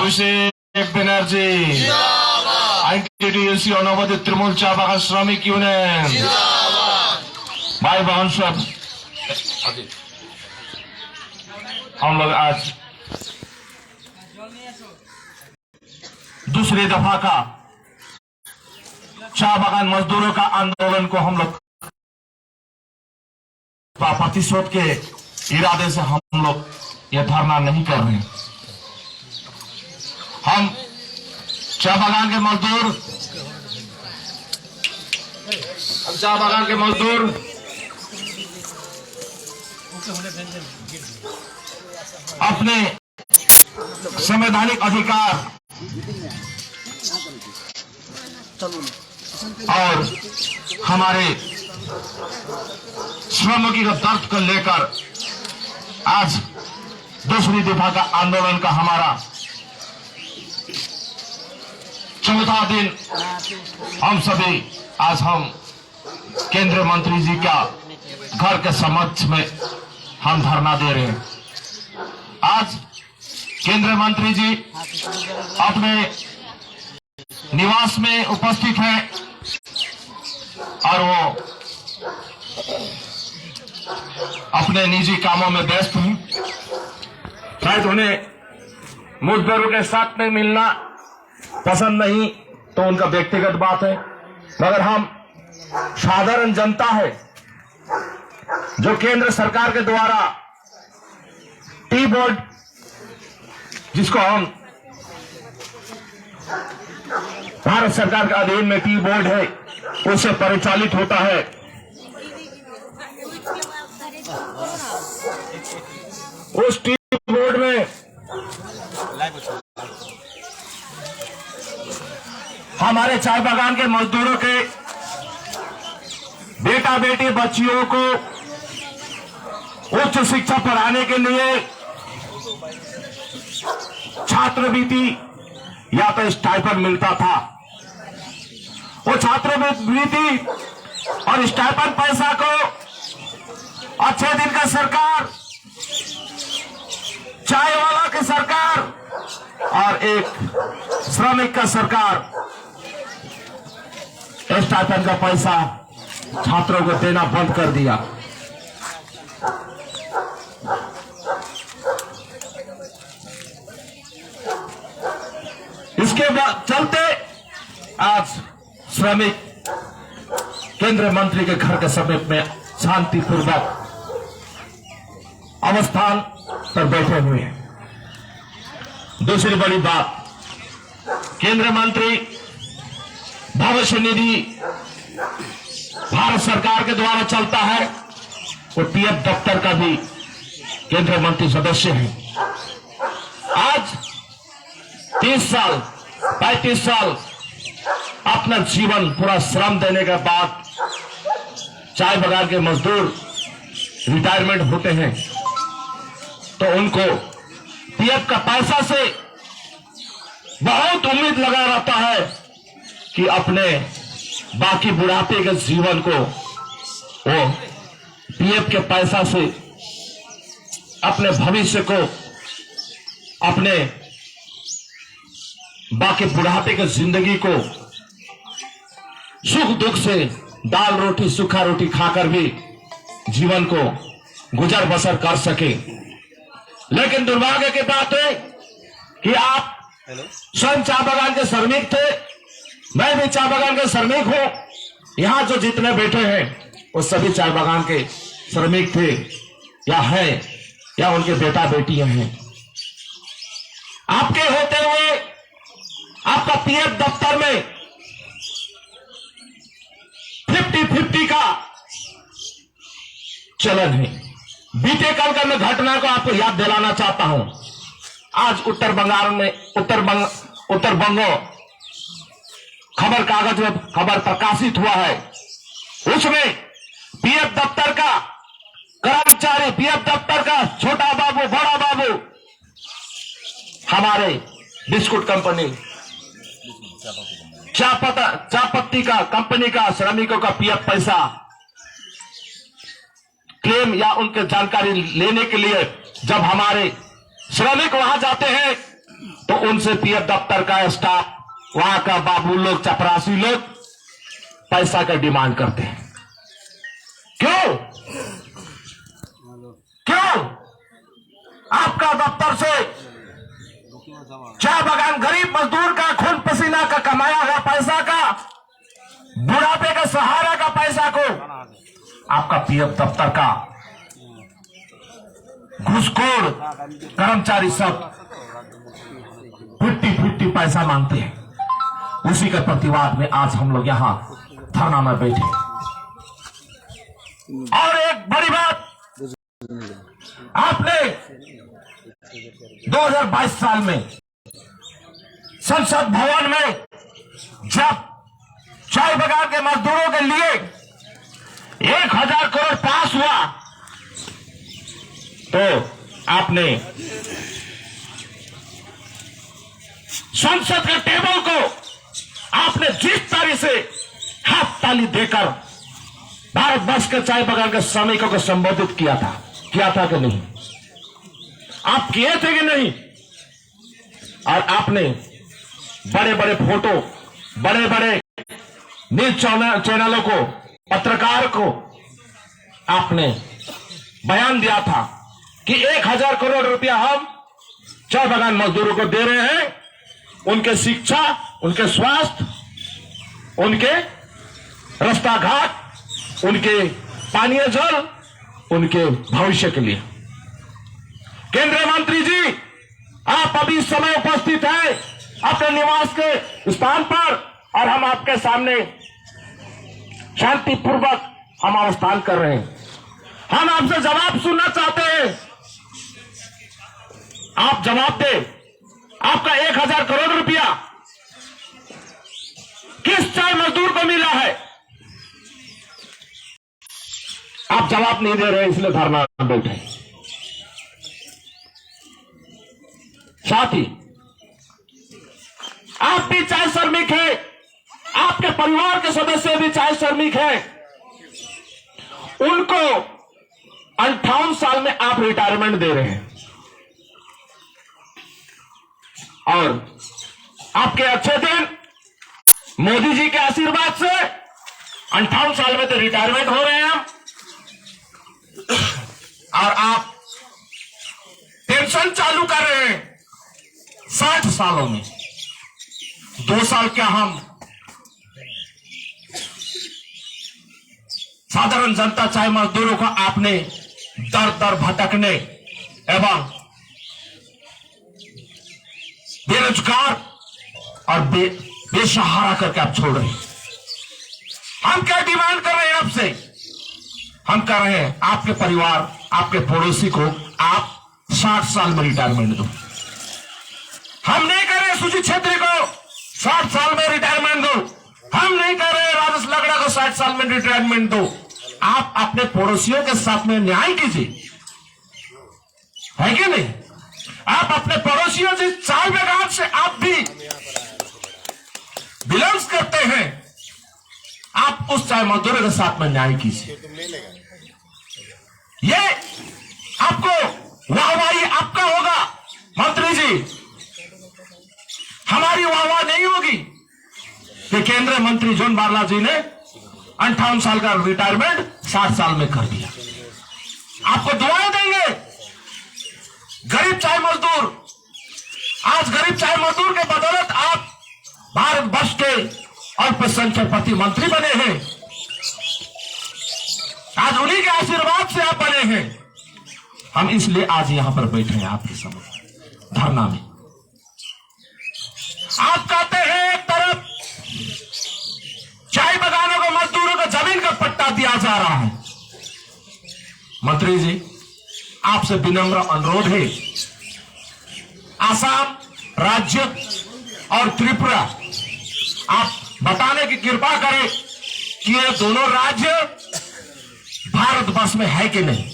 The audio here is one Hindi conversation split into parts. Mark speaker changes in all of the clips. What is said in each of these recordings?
Speaker 1: অভিষেক ব্যানার্জি, आईटीटीयूसी अनुमोदित तृणमूल चाय बागान श्रमिक यूनियन, भाई बहन सब, हम लोग आज दूसरी दफा का चाय बागान मजदूरों का आंदोलन को हम लोग प्रतिशोध के इरादे से हम लोग ये धरना नहीं कर रहे हैं। हम चाय बागान के मजदूर अपने संवैधानिक अधिकार और हमारे श्रमिकों का दर्द को लेकर आज दूसरी दफा का आंदोलन का हमारा चौथा दिन हम सभी आज हम केंद्रीय मंत्री जी का घर के समक्ष में हम धरना दे रहे हैं। आज केंद्रीय मंत्री जी अपने निवास में उपस्थित हैं और वो अपने निजी कामों में व्यस्त हैं। शायद उन्हें मजदूरों के साथ में मिलना पसंद नहीं तो उनका व्यक्तिगत बात है, मगर हम साधारण जनता है जो केंद्र सरकार के द्वारा टी बोर्ड, जिसको हम भारत सरकार के अधीन में टी बोर्ड है, उससे परिचालित होता है। उस टी बोर्ड में हमारे चाय बागान के मजदूरों के बेटा बेटी बच्चियों को उच्च शिक्षा पढ़ाने के लिए छात्रवृत्ति या तो स्टाइपेंड मिलता था। वो छात्रवृत्ति और स्टाइपेंड पैसा को अच्छे दिन का सरकार, चाय वाला की सरकार और एक श्रमिक का सरकार स्टाइपेंड का पैसा छात्रों को देना बंद कर दिया। इसके बाद चलते आज श्रमिक केंद्रीय मंत्री के घर के समीप में शांतिपूर्वक अवस्थान पर बैठे हुए हैं। दूसरी बड़ी बात, केंद्रीय मंत्री भविष्य निधि भारत सरकार के द्वारा चलता है, वो पीएफ दफ्तर का भी केंद्रीय मंत्री सदस्य है। आज 30 साल 35 साल अपना जीवन पूरा श्रम देने के बाद चाय बागान के मजदूर रिटायरमेंट होते हैं तो उनको पीएफ का पैसा से बहुत उम्मीद लगा रहता है कि अपने बाकी बुढ़ापे के जीवन को वो पीएफ के पैसा से अपने भविष्य को, अपने बाकी बुढ़ापे की जिंदगी को सुख दुख से दाल रोटी सूखा रोटी खाकर भी जीवन को गुजर बसर कर सके। लेकिन दुर्भाग्य की बात है कि आप स्वयं चाय बागान के श्रमिक थे, मैं भी चाय बागान के श्रमिक हूं। यहां जो जितने बैठे हैं वो सभी चाय बागान के श्रमिक थे या हैं या उनके बेटा बेटियां हैं। आपके होते हुए आपका पीएफ दफ्तर में 50-50 का चलन है। बीते कल का मैं घटना को आपको याद दिलाना चाहता हूं। आज उत्तर बंगो खबर कागज में खबर प्रकाशित हुआ है, उसमें पीएफ दफ्तर का कर्मचारी, पीएफ दफ्तर का छोटा बाबू बड़ा बाबू हमारे बिस्कुट कंपनी चापत्ती का कंपनी का श्रमिकों का पीएफ पैसा क्लेम या उनके जानकारी लेने के लिए जब हमारे श्रमिक वहां जाते हैं तो उनसे पीएफ दफ्तर का स्टाफ, वहां का बाबू लोग, चपरासी लोग पैसा का डिमांड करते हैं। क्यों क्यों? आपका दफ्तर से चाय बगान गरीब मजदूर का खून पसीना का कमाया हुआ पैसा का, बुढ़ापे का सहारा का पैसा को आपका पीएफ दफ्तर का घूसखोर कर्मचारी सब 50-50 पैसा मांगते हैं। उसी के प्रतिवाद में आज हम लोग यहां धरना में बैठे। और एक बड़ी बात, आपने 2022 साल में संसद भवन में जब चाय बगान के मजदूरों के लिए 1000 करोड़ पास हुआ तो आपने संसद के टेबल को आपने जिस तरह से हाथ ताली देकर भारतवर्ष के चाय बगान के श्रमिकों को संबोधित किया था कि नहीं? आप किए थे कि नहीं? और आपने बड़े बड़े फोटो, बड़े बड़े न्यूज चैनलों को, पत्रकार को आपने बयान दिया था कि 1000 करोड़ रुपया हम चाय बगान मजदूरों को दे रहे हैं, उनके शिक्षा, उनके स्वास्थ्य, उनके रास्ता घाट, उनके पानीय जल, उनके भविष्य के लिए। केंद्रीय मंत्री जी, आप अभी इस समय उपस्थित हैं अपने निवास के स्थान पर और हम आपके सामने शांतिपूर्वक हम अवस्थान कर रहे हैं। हम आपसे जवाब सुनना चाहते हैं। आप जवाब दें, आपका 1000 करोड़ रुपया किस चाय मजदूर को मिला है? आप जवाब नहीं दे रहे, इसलिए धरना में बैठे। साथ ही आप भी चाय श्रमिक हैं, आपके परिवार के सदस्य भी चाय श्रमिक हैं। उनको 58 साल में आप रिटायरमेंट दे रहे हैं और आपके अच्छे दिन मोदी जी के आशीर्वाद से 58 साल में तो रिटायरमेंट हो रहे हैं और आप पेंशन चालू कर रहे हैं 60 सालों में। 2 साल क्या हम साधारण जनता चाय मजदूरों को आपने दर दर भटकने एवं बेरोजगार और बेसहारा करके आप छोड़ रहे हैं। हम क्या डिमांड कर रहे हैं आपसे? हम कर रहे हैं आपके परिवार, आपके पड़ोसी को आप 60 साल में रिटायरमेंट दो। हम नहीं कर रहे सूची क्षेत्री को 60 साल में रिटायरमेंट दो। हम नहीं कर रहे राजेश लकड़ा को 60 साल में रिटायरमेंट दो। आप अपने पड़ोसियों के साथ में न्याय कीजिए, है कि नहीं? आप अपने पड़ोसियों से चाय बगान से आप भी बिलोंग्स करते हैं, आप उस चाय मजदूरों के साथ में न्याय कीजिए। ये आपको वाहवाही आपका होगा मंत्री जी, हमारी वाहवाही नहीं होगी कि केंद्रीय मंत्री जॉन बारला जी ने 58 साल का रिटायरमेंट 60 साल में कर दिया। आपको दुआएं देंगे गरीब चाय मजदूर। आज गरीब चाय मजदूर के बदौलत आप भारतवर्ष के अल्पसंख्यक प्रतिमंत्री बने हैं। आज उन्हीं के आशीर्वाद से आप बने हैं। हम इसलिए आज यहां पर बैठे हैं आपके समक्ष धरना में। आप कहते हैं एक तरफ चाय बगानों को मजदूरों को जमीन का पट्टा दिया जा रहा है। मंत्री जी, आपसे विनम्र अनुरोध है, आसाम राज्य और त्रिपुरा आप बताने की कृपा करें कि ये दोनों राज्य भारतवर्ष में है कि नहीं।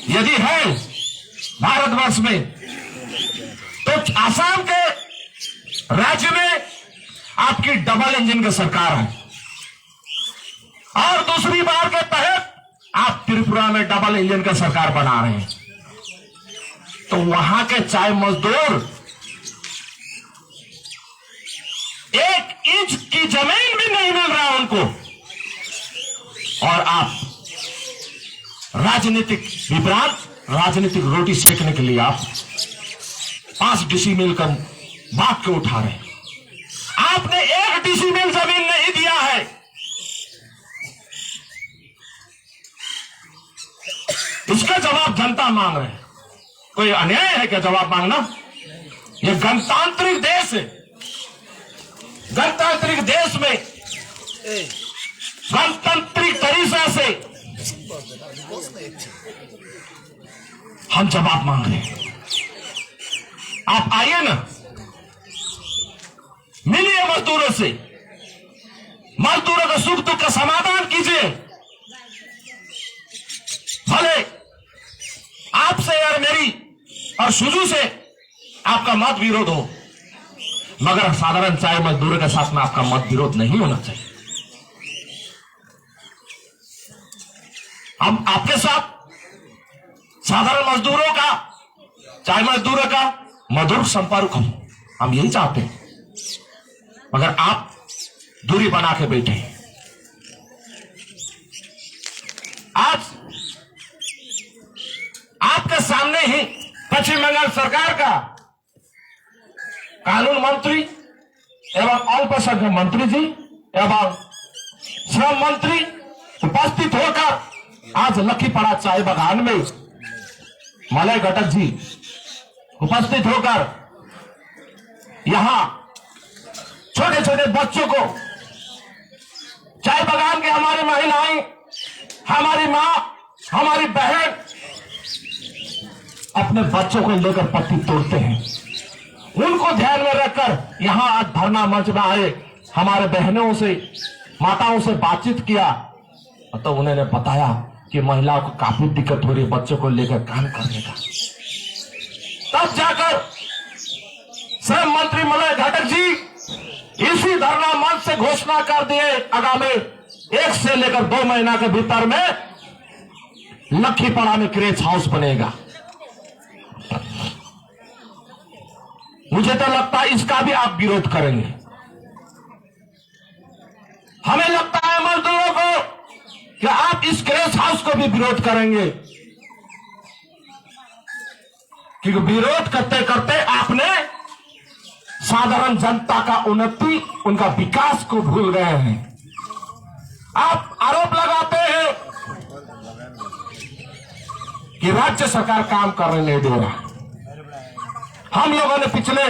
Speaker 1: यदि है भारतवर्ष में तो आसाम के राज्य में आपकी डबल इंजन की सरकार है और दूसरी बार के तहत आप त्रिपुरा में डबल इंजन का सरकार बना रहे हैं। तो वहां के चाय मजदूर 1 इंच की जमीन भी नहीं मिल रहा उनको, और आप राजनीतिक विभ्रांत, राजनीतिक रोटी सेकने के लिए आप 5 डिसिमिल का बात क्यों उठा रहे हैं? आपने 1 डिसिमिल जमीन नहीं दिया है। इसका जवाब जनता मांग रहे हैं। कोई अन्याय है क्या जवाब मांगना? यह गणतांत्रिक देश है। गणतांत्रिक देश में गणतांत्रिक तरीके से हम जवाब मांग रहे हैं। आप आइए ना, मिलिए मजदूरों से, मजदूरों का सुख दुख का समाधान कीजिए। भले आपसे और मेरी और सुजू से आपका मत विरोध हो, मगर साधारण चाय मजदूरों के साथ में आपका मत विरोध नहीं होना चाहिए। हम आपके साथ साधारण मजदूरों का, चाय मजदूरों का मधुर संपर्क हो, हम यही चाहते हैं, मगर आप दूरी बना के बैठे हैं। आज आपके सामने ही पश्चिम बंगाल सरकार का कानून मंत्री एवं अल्पसंख्यक मंत्री जी एवं श्रम मंत्री उपस्थित होकर आज लखीपड़ा चाय बागान में मलय घटक जी उपस्थित होकर यहां छोटे छोटे बच्चों को, चाय बागान के हमारी महिलाएं, हमारी मां, हमारी बहन अपने बच्चों को लेकर पत्ती तोड़ते हैं। उनको ध्यान में रखकर यहां आज धरना मंच में आए हमारे बहनों से, माताओं से बातचीत किया, तो उन्होंने बताया कि महिलाओं को काफी दिक्कत हो रही है बच्चों को लेकर काम करने का। तब जाकर श्रम मंत्री मलय घटक जी इसी धरना मंच से घोषणा कर दिए, आगामी 1 से लेकर 2 महीना के भीतर में लखीपड़ा में क्रेच हाउस बनेगा। मुझे तो लगता है इसका भी आप विरोध करेंगे। हमें लगता है मजदूरों को कि आप इस क्रेच हाउस को भी विरोध करेंगे, क्योंकि विरोध करते करते आपने साधारण जनता का उन्नति, उनका विकास को भूल गए हैं। आप आरोप लगाते हैं कि राज्य सरकार काम करने नहीं दे रहा। हम लोगों ने पिछले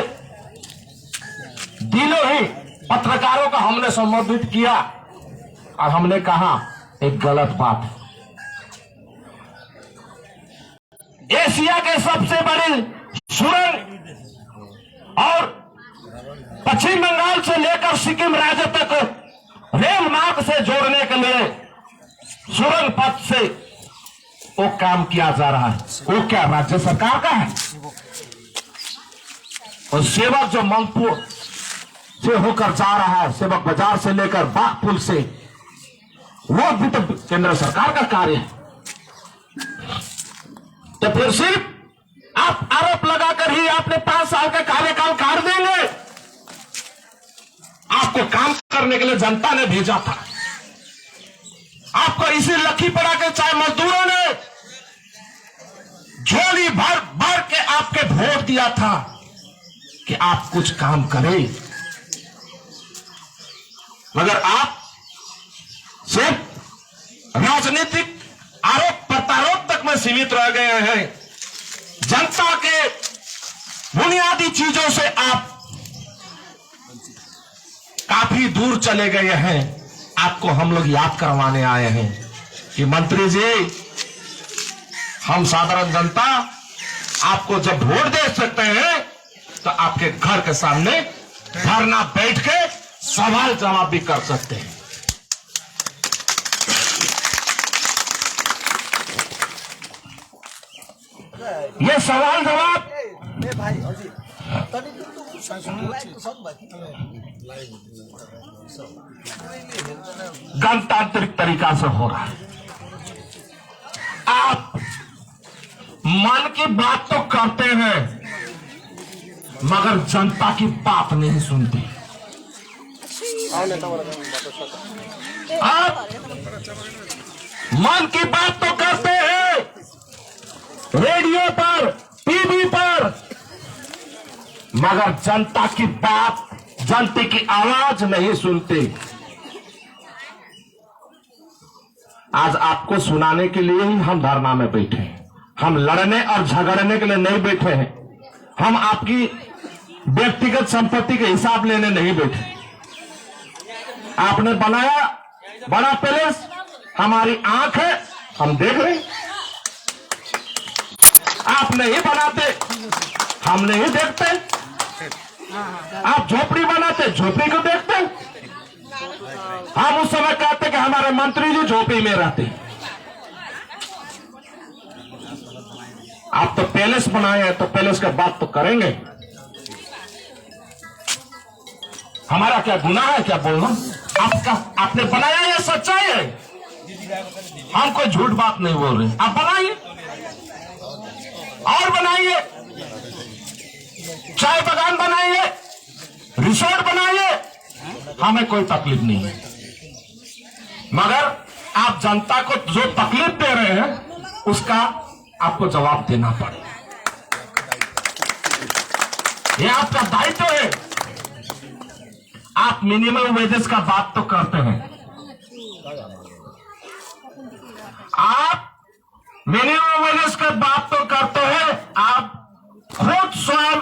Speaker 1: दिनों ही पत्रकारों का हमने संबोधित किया और हमने कहा एक गलत बात है। एशिया के सबसे बड़ी सुरंग और पश्चिम बंगाल से लेकर सिक्किम राज्य तक रेल मार्ग से जोड़ने के लिए सुरंग पथ से वो काम किया जा रहा है। वो क्या राज्य सरकार का है? और सेवक जो मंगपुर से होकर जा रहा है, सेवक बाजार से लेकर बागपुल से, वो भी तो केंद्र सरकार का कार्य है। तो फिर सिर्फ आप आरोप लगाकर ही आपने 5 साल का कार्यकाल काट देंगे? आपको काम करने के लिए जनता ने भेजा था। आपको इसी लखीपड़ा के चाय मजदूरों ने झोली भर भर के आपके वोट दिया था कि आप कुछ काम करें, मगर आप सिर्फ राजनीतिक आरोप प्रत्यारोप तक में सीमित रह गए हैं। जनता के बुनियादी चीजों से आप काफी दूर चले गए हैं। आपको हम लोग याद करवाने आए हैं कि मंत्री जी, हम साधारण जनता आपको जब वोट दे सकते हैं तो आपके घर के सामने धरना बैठ के सवाल जवाब भी कर सकते हैं। ये सवाल जवाब गणतांत्रिक तरीका से हो रहा है। आप मन की बात तो करते हैं मगर जनता की बात नहीं सुनते। आप मन की बात तो करते हैं रेडियो पर, टीवी पर, मगर जनता की बात, जनता की आवाज नहीं सुनते। आज आपको सुनाने के लिए ही हम धरना में बैठे हैं। हम लड़ने और झगड़ने के लिए नहीं बैठे हैं। हम आपकी व्यक्तिगत संपत्ति के हिसाब लेने नहीं बैठे। आपने बनाया बड़ा पैलेस, हमारी आंख है, हम देख रहे हैं। आप नहीं बनाते, हम नहीं देखते। आप झोपड़ी बनाते, झोपड़ी को देखते। हम उस समय कहते कि हमारे मंत्री जी झोपड़ी में रहते। आप तो पैलेस बनाए हैं, तो पैलेस का बात तो करेंगे। हमारा क्या गुनाह है क्या बोलना? आपका आपने बनाया, ये सच्चाई है। हम कोई झूठ बात नहीं बोल रहे। आप बनाइए और बनाइए, चाय बागान बनाइए, रिसोर्ट बनाइए, हमें कोई तकलीफ नहीं है। मगर आप जनता को जो तकलीफ दे रहे हैं उसका आपको जवाब देना पड़ेगा। यह आपका दायित्व है। आप मिनिमम वेजेस का बात तो करते हैं। आप मिनिमम वेजेस का बात तो करते हैं। आप खुद स्वयं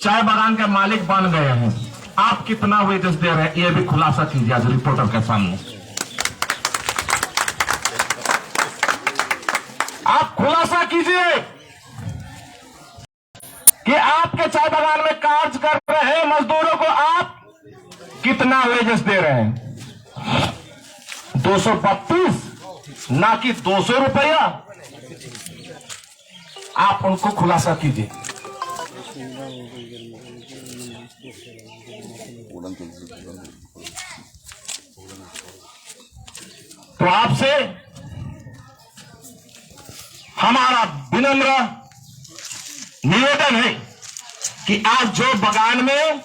Speaker 1: चाय बागान के मालिक बन गए हैं। आप कितना वेजेस दे रहे हैं यह भी खुलासा कीजिए आज रिपोर्टर के सामने। आप खुलासा कीजिए कि आपके चाय बागान में कार्य कर रहे मजदूरों को आप कितना वेजेस दे रहे हैं। 232 ना कि 200 रुपया। आप उनको खुलासा कीजिए। तो आपसे हमारा विनम्र निवेदन है कि आज जो बागान में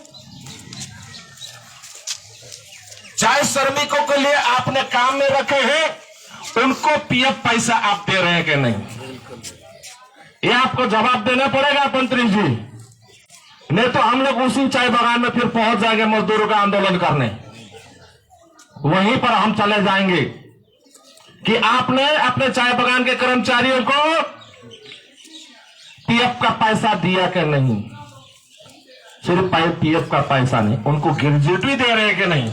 Speaker 1: चाय श्रमिकों के लिए आपने काम में रखे हैं उनको पीएफ पैसा आप दे रहे हैं कि नहीं, ये आपको जवाब देना पड़ेगा मंत्री जी। नहीं तो हम लोग उसी चाय बागान में फिर पहुंच जाएंगे मजदूरों का आंदोलन करने। वहीं पर हम चले जाएंगे कि आपने अपने चाय बागान के कर्मचारियों को पीएफ का पैसा दिया कि नहीं। सिर्फ पीएफ का पैसा नहीं, उनको ग्रेजुएटी दे रहे हैं कि नहीं,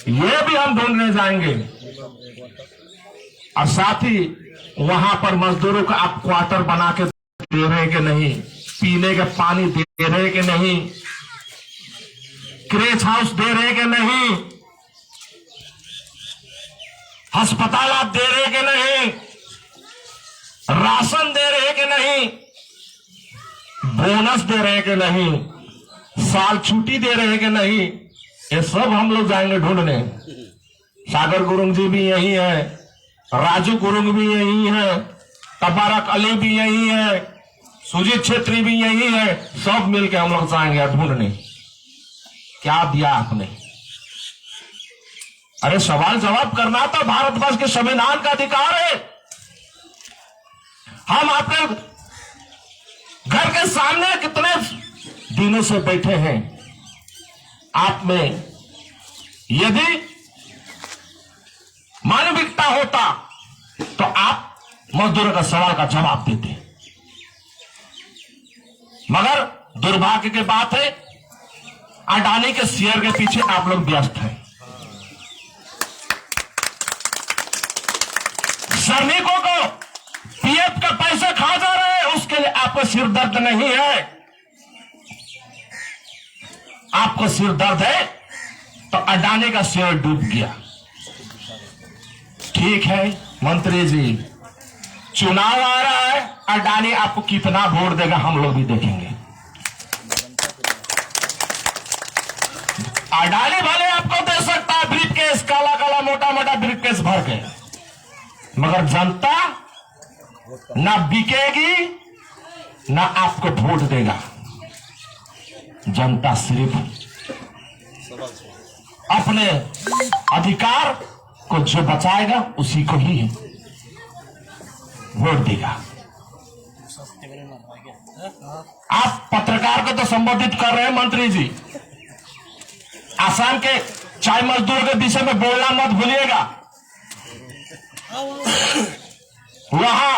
Speaker 1: ये भी हम ढूंढने जाएंगे। और साथ ही वहां पर मजदूरों को आप क्वार्टर बना के दे रहे हैं कि नहीं, पीने का पानी दे रहे हैं कि नहीं, क्रेच हाउस दे रहे हैं कि नहीं, अस्पताल आप दे रहे हैं कि नहीं, राशन दे रहे हैं कि नहीं, बोनस दे रहे हैं कि नहीं, साल छुट्टी दे रहे हैं कि नहीं, ये सब हम लोग जाएंगे ढूंढने। सागर गुरुंग जी भी यही है, राजू गुरुंग भी यही है, तबारक अली भी यही है, सुजीत छेत्री भी यही है। सब मिलके हम लोग जाएंगे ढूंढने क्या दिया आपने। अरे सवाल जवाब करना तो भारतवर्ष के संविधान का अधिकार है। हम अपने घर के सामने कितने दिनों से बैठे हैं। आप में यदि मानविकता होता तो आप मजदूरों का सवाल का जवाब देते। मगर दुर्भाग्य की बात है अडानी के शेयर के पीछे आप लोग व्यस्त हैं। श्रमिकों को पीएफ का पैसा खा जा रहे हैं, उसके लिए आपको सिर दर्द नहीं है। आपको सिर दर्द है तो अडानी का शेयर डूब गया। ठीक है मंत्री जी, चुनाव आ रहा है, अडानी आपको कितना वोट देगा हम लोग भी देखेंगे। अडानी भले आपको दे सकता है ब्रीफकेस, काला काला मोटा मोटा ब्रीफकेस भर के, मगर जनता ना बिकेगी ना आपको वोट देगा। जनता सिर्फ अपने अधिकार को जो बचाएगा उसी को ही वोट देगा। आप पत्रकार को तो संबोधित कर रहे हैं मंत्री जी, आसाम के चाय मजदूर के विषय में बोलना मत भूलिएगा। वहां